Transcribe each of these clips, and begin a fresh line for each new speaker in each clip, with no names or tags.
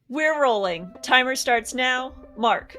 We're rolling. Timer starts now. Mark.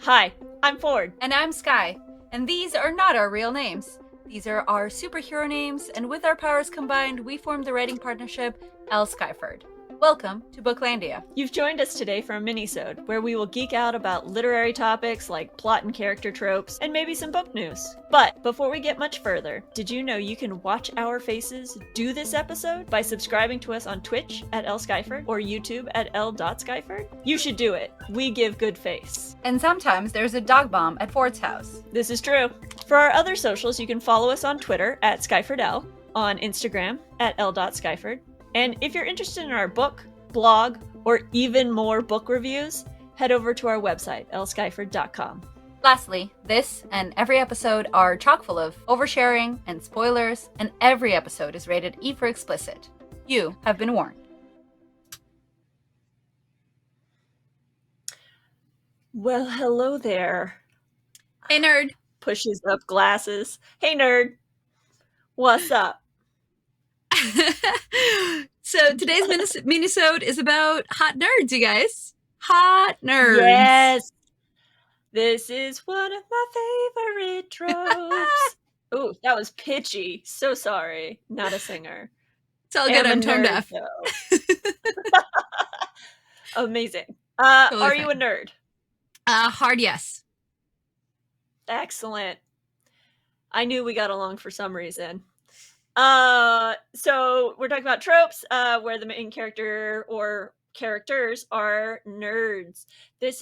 Hi, I'm Ford.
And I'm Sky. And these are not our real names. These are our superhero names, and with our powers combined, we formed the writing partnership L. Skyford. Welcome to Booklandia.
You've joined us today for a minisode, where we will geek out about literary topics like plot and character tropes, and maybe some book news. But before we get much further, did you know you can watch our faces do this episode by subscribing to us on Twitch at L. Skyford or YouTube at L.Skyford? You should do it. We give good face.
And sometimes there's a dog bomb at Ford's house.
This is true. For our other socials, you can follow us on Twitter at SkyfordL, on Instagram at L.Skyford. And if you're interested in our book, blog, or even more book reviews, head over to our website, lskyford.com.
Lastly, this and every episode are chock full of oversharing and spoilers, and every episode is rated E for explicit. You have been warned.
Well, hello there.
Hey, nerd.
Pushes up glasses. Hey, nerd. What's up?
So today's minisode is about hot nerds, you guys. Hot nerds.
Yes. This is one of my favorite tropes. Ooh, that was pitchy. So sorry. Not a singer.
It's all good. I'm tone deaf.
Amazing.
Totally
are
fine.
you a nerd?
Hard yes.
Excellent. I knew we got along for some reason. So we're talking about tropes, where the main character or characters are nerds. They're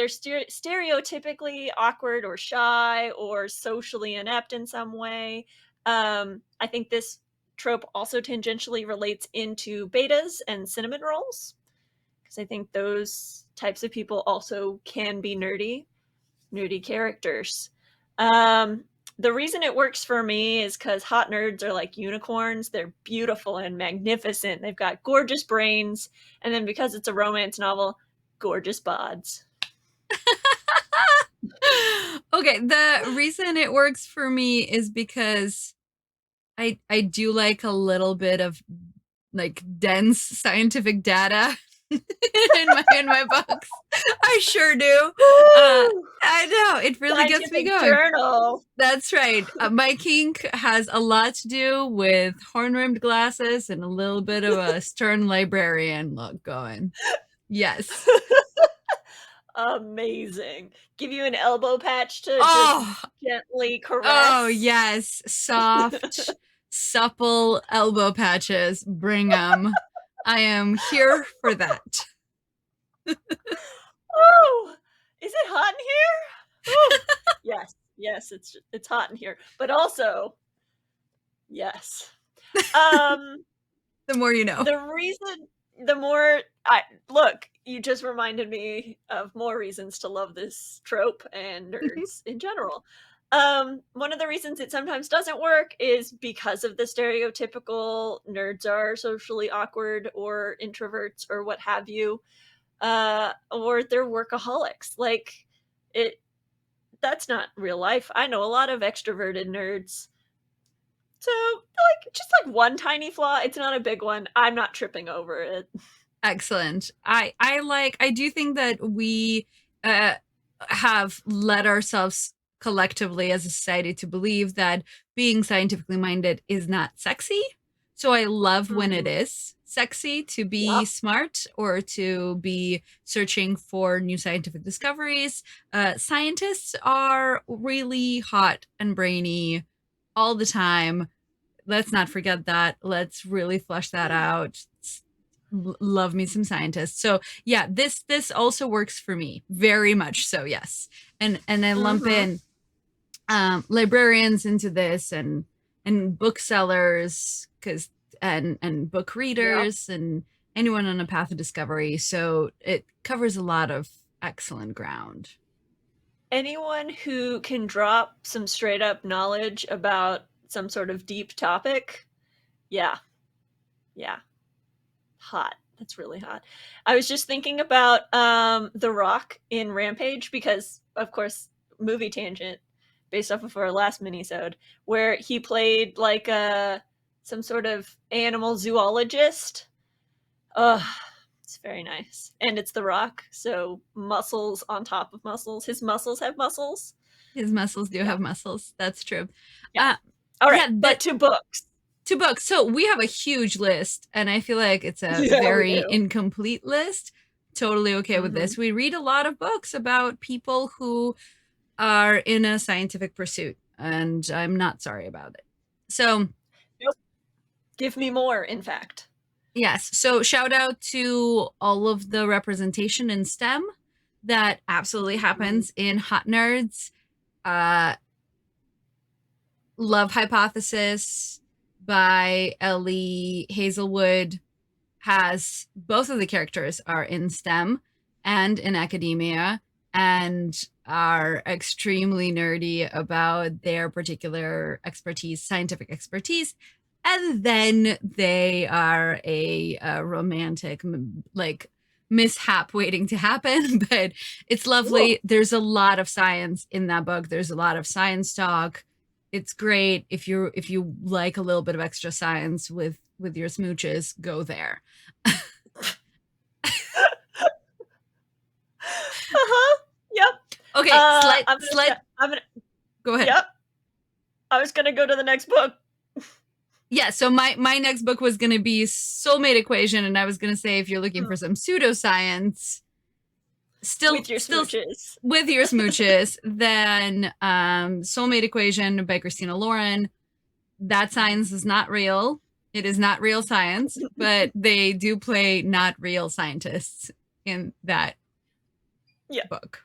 stereotypically awkward or shy or socially inept in some way. I think this trope also tangentially relates into betas and cinnamon rolls, because I think those types of people also can be nerdy characters. The reason it works for me is because hot nerds are like unicorns. They're beautiful and magnificent. They've got gorgeous brains. And then because it's a romance novel, gorgeous bods.
Okay, the reason it works for me is because I do like a little bit of like dense scientific data in my books. I sure do. I know, it really gets me going.
Journal.
That's right. My kink has a lot to do with horn-rimmed glasses and a little bit of a stern librarian look going. Yes.
Amazing. Give you an elbow patch to just gently caress.
Oh, yes. Soft, supple elbow patches. Bring them. I am here for that.
Oh, is it hot in here? Ooh. Yes, it's hot in here. But also, yes.
The more you know.
Look, you just reminded me of more reasons to love this trope and nerds in general. One of the reasons it sometimes doesn't work is because of the stereotypical nerds are socially awkward or introverts or what have you, or they're workaholics. Like, that's not real life. I know a lot of extroverted nerds. So, just one tiny flaw. It's not a big one. I'm not tripping over it.
Excellent. I do think that we have led ourselves collectively as a society to believe that being scientifically minded is not sexy. So I love when it is sexy to be smart or to be searching for new scientific discoveries. Scientists are really hot and brainy all the time. Let's not forget that. Let's really flesh that out. Love me some scientists. So yeah, this also works for me very much so. Yes. And I lump in librarians into this and booksellers and book readers and anyone on a path of discovery. So it covers a lot of excellent ground.
Anyone who can drop some straight up knowledge about some sort of deep topic. Yeah. Hot. That's really hot. I was just thinking about The Rock in Rampage, because of course, movie tangent based off of our last minisode, where he played like some sort of animal zoologist. It's very nice. And it's The Rock, so muscles on top of muscles. His muscles have muscles.
His muscles do
Yeah.
have muscles. That's true.
Yeah.
Uh,
All right,
yeah,
but to books.
2 books. So we have a huge list, and I feel like it's a
Yeah, we
very
do.
incomplete list. Totally okay with
Mhm.
this. We read a lot of books about people who are in a scientific pursuit, and I'm not sorry about it. So,
Nope. Give me more, in fact.
yes. So, shout out to all of the representation in STEM that absolutely
Mhm.
happens in Hot Nerds. Uh, Love Hypothesis by Ellie Hazelwood has both of the characters are in STEM and in academia and are extremely nerdy about their particular expertise, scientific expertise. And then they are a romantic, like, mishap waiting to happen. But it's
Cool.
lovely. There's a lot of science in that book. There's a lot of science talk. It's great if you like a little bit of extra science with your smooches, go there.
Uh-huh. Yep.
Okay,
I'm gonna say I'm gonna
go ahead.
yep. I was gonna go to the next book.
Yeah, so my next book was going to be Soulmate Equation, and I was going to say if you're looking
Mm.
for some pseudoscience, still
With your
still
smooches.
with your smooches, then Soulmate Equation by Christina Lauren. That science is not real. It is not real science, but they do play not real scientists in that
Yeah.
book.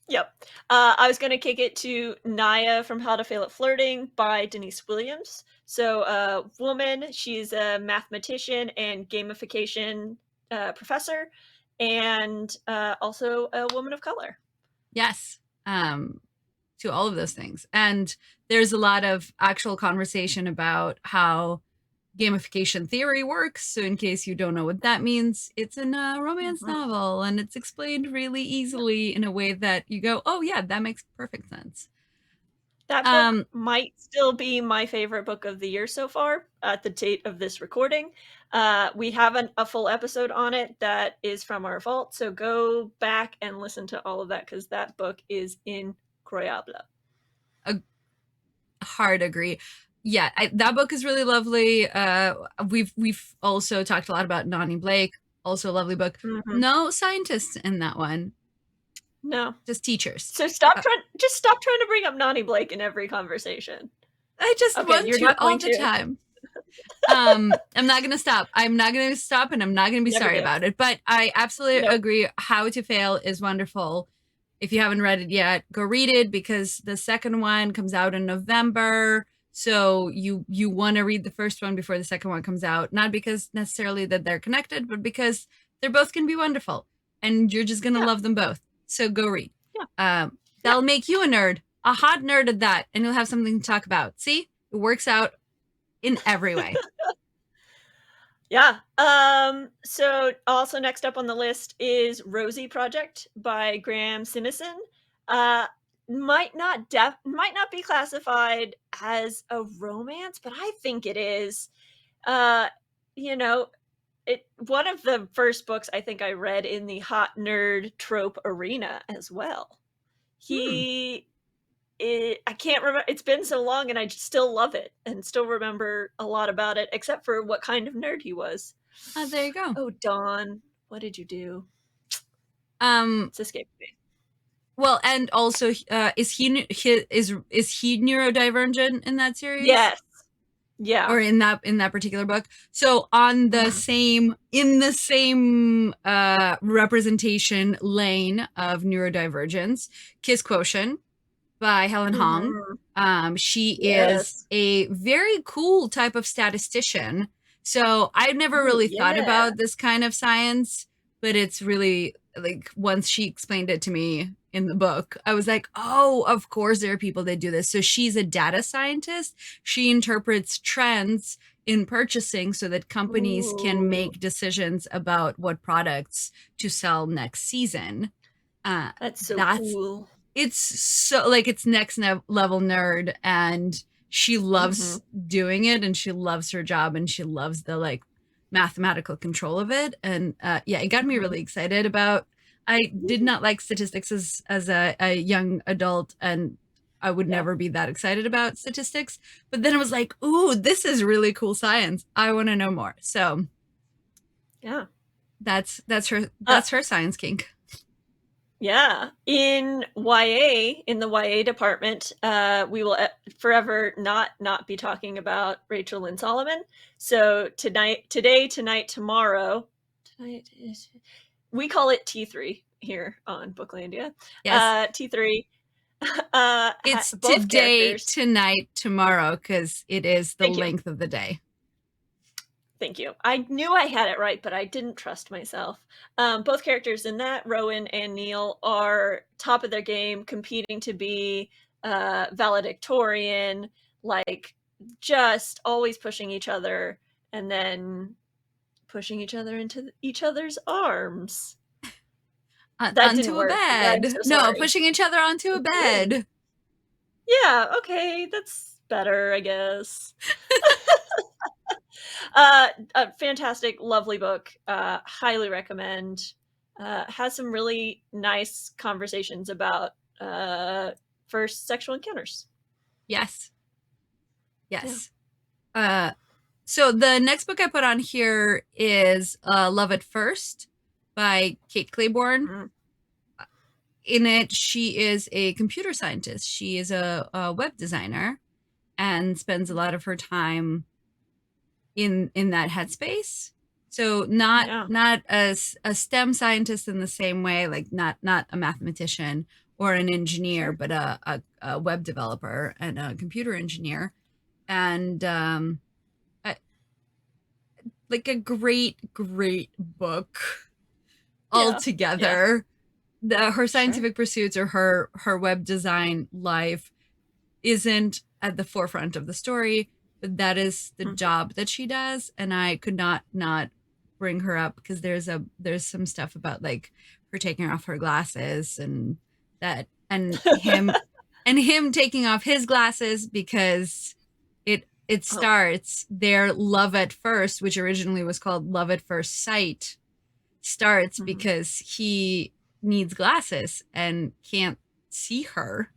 Yep. I was gonna kick it to Naya from How to Fail at Flirting by Denise Williams. So, woman, she's a mathematician and gamification professor, and also a woman of color.
Yes. To all of those things. And there's a lot of actual conversation about how gamification theory works. So, in case you don't know what that means, it's in a romance
Mhm.
novel and it's explained really
Yeah.
easily in a way that you go, oh, yeah, that makes perfect sense.
That book
Um,
might still be my favorite book of the year so far at the date of this recording. We have a full episode on it that is from our vault, so go back and listen to all of that because that book is incroyable.
a hard agree. Yeah, that book is really lovely. We've also talked a lot about Nani Blake, also a lovely book.
Mhm.
No scientists in that one,
No.
just teachers.
So
Uh,
stop trying to bring up Nani Blake in every conversation.
I just
Okay,
want
you're
to
not
all
going
the
to.
time. I'm not gonna stop. I'm not gonna stop, and I'm not gonna be
Never
sorry
do.
about it. But I absolutely
Nope.
agree. How to Fail is wonderful. If you haven't read it yet, go read it because the second one comes out in November. So you want to read the first one before the second one comes out, not because necessarily that they're connected, but because they're both gonna be wonderful, and you're just gonna
Yeah,
love them both. So go read.
yeah, yeah.
That'll make you a nerd, a hot nerd at that, and you'll have something to talk about. See, it works out in every way.
Yeah. So also next up on the list is Rosie Project by Graham Simison. Uh, might not be classified as a romance, but I think it is. Uh, you know, it one of the first books I think I read in the hot nerd trope arena as well.
Hmm.
He I can't remember. It's been so long, and I still love it, and still remember a lot about it, except for what kind of nerd he was.
There you go.
Oh, Dawn, what did you do?
Um,
It's escaped me.
well, and also, is he neurodivergent in that series
Yes. Yeah.
or in that particular book? So on the
Mhm.
same in the same representation lane of neurodivergence, Kiss Quotient by Helen Hong.
Mhm.
She is
Yes.
a very cool type of statistician. So I've never
Ooh,
really thought
yeah.
about this kind of science, but it's really like once she explained it to me in the book, I was like, oh, of course there are people that do this. So she's a data scientist. She interprets trends in purchasing so that companies can
Ooh,
make decisions about what products to sell next season. Uh,
that's so
that's
cool.
it's so like it's next level nerd, and she
Mhm.
loves doing it, and she loves her job, and she loves the like mathematical control of it. And yeah, it got me
Mhm.
really excited about. I did not like statistics as a young adult, and I would
Yeah.
never be that excited about statistics. But then it was like, ooh, this is really cool science. I want to know more. So
Yeah. Uh,
that's her science kink.
yeah. In YA, in the YA department, we will forever not be talking about Rachel Lynn Solomon. So tonight, tomorrow, tonight is we call it T3 here on Booklandia.
Yes,
T3.
it's
Both
today,
characters.
tonight, tomorrow, because it is the
Thank you.
length of the day.
Thank you. I knew I had it right, but I didn't trust myself. Both characters in that, Rowan and Neil, are top of their game, competing to be valedictorian, like just always pushing each other and then pushing each other into each other's arms. That didn't
Onto a
work. I'm
bed.
so
No,
sorry.
pushing each other onto a
It did.
bed.
Yeah, okay, that's better, I guess. A fantastic, lovely book. Highly recommend. Has some really nice conversations about first sexual encounters.
Yes,
Yeah.
yes. Uh, so the next book I put on here is Love at First by Kate Claiborne.
Mm,
In it, she is a computer scientist. She is a web designer and spends a lot of her time in that headspace. So
yeah.
not as a STEM scientist in the same way, like not a mathematician or an engineer,
Sure.
but a web developer and a computer engineer. And I, like a great book
Yeah. Yeah.
altogether. Her
Sure.
scientific pursuits or her web design life isn't at the forefront of the story, but that is the
Mhm.
job that she does, and I could not bring her up because there's some stuff about like her taking off her glasses and that and him taking off his glasses because it
Oh.
starts their love at first, which originally was called Love at First Sight, starts
Mhm.
because he needs glasses and can't see her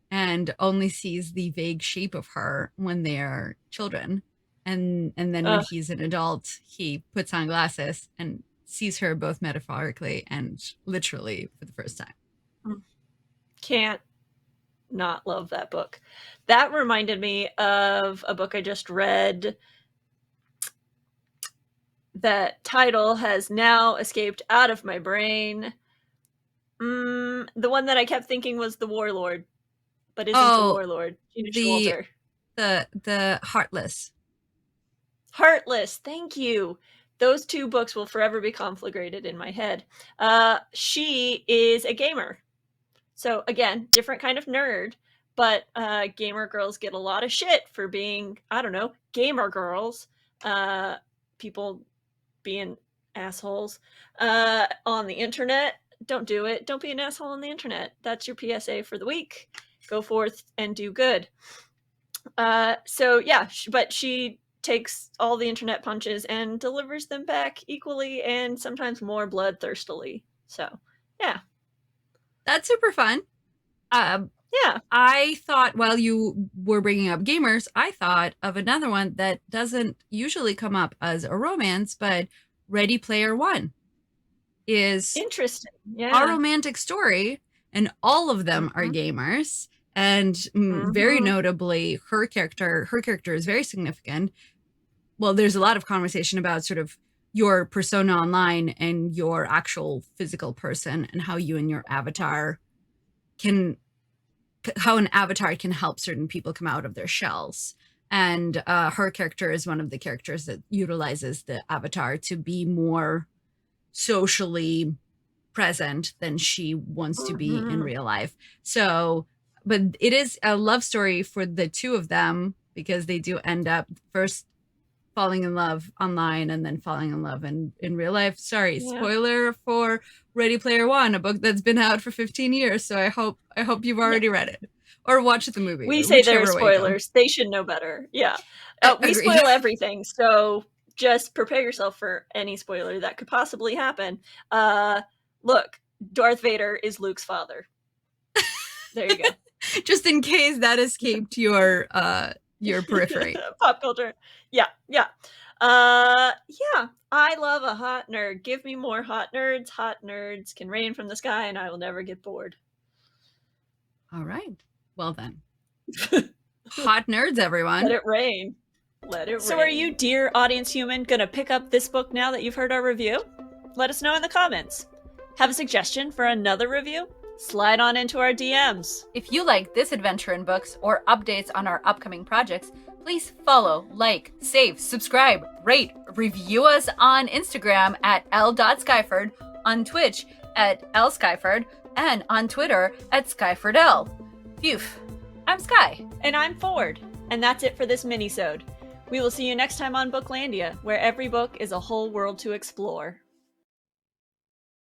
and only sees the vague shape of her when they're children. And then when
Ugh.
he's an adult, he puts on glasses and sees her both metaphorically and literally for the first time.
Mm. Can't not love that book. That reminded me of a book I just read. That title has now escaped out of my brain. The one that I kept thinking was The Warlord, but isn't The
Oh,
Warlord. Gina
the
Schwalter.
the Heartless.
Heartless, thank you. Those two books will forever be conflagrated in my head. She is a gamer. So again, different kind of nerd, but gamer girls get a lot of shit for being, I don't know, gamer girls. People being assholes on the internet. Don't do it. Don't be an asshole on the internet. That's your PSA for the week. Go forth and do good. So yeah, but she takes all the internet punches and delivers them back equally and sometimes more bloodthirstily. So yeah,
That's super fun. Um,
yeah.
I thought while you were bringing up gamers, I thought of another one that doesn't usually come up as a romance, but Ready Player One is
Interesting.
a
Yeah.
romantic story, and all of them are
Mm-hmm.
gamers. And very
Mm-hmm.
notably, her character is very significant. Well, there's a lot of conversation about sort of your persona online and your actual physical person and how you and your avatar can how an avatar can help certain people come out of their shells. And her character is one of the characters that utilizes the avatar to be more socially present than she wants to be in
Mm-hmm.
real life. So, but it is a love story for the two of them because they do end up first falling in love online and then falling in love in real life. Sorry,
Yeah.
spoiler for Ready Player One, a book that's been out for 15 years. So I hope you've
Yeah.
already read it or watched the movie,
We say there are
whichever way you go.
spoilers. They should know better. Yeah. We
Agreed.
spoil everything. So just prepare yourself for any spoiler that could possibly happen. Look, Darth Vader is Luke's father. There you go.
Just in case that escaped your periphery.
Pop culture. Yeah. Yeah, I love a hot nerd. Give me more hot nerds. Hot nerds can rain from the sky and I will never get bored.
All right. Well then. Hot nerds, everyone.
Let it rain. Let it rain. So are you, dear audience human, gonna pick up this book now that you've heard our review? Let us know in the comments. Have a suggestion for another review? Slide on into our DMs.
If you like this adventure in books or updates on our upcoming projects, please follow, like, save, subscribe, rate, review us on Instagram at l.skyford, on Twitch at lskyford, and on Twitter at skyfordl. Phew. I'm Sky.
And I'm Ford. And that's it for this minisode. We will see you next time on Booklandia, where every book is a whole world to explore.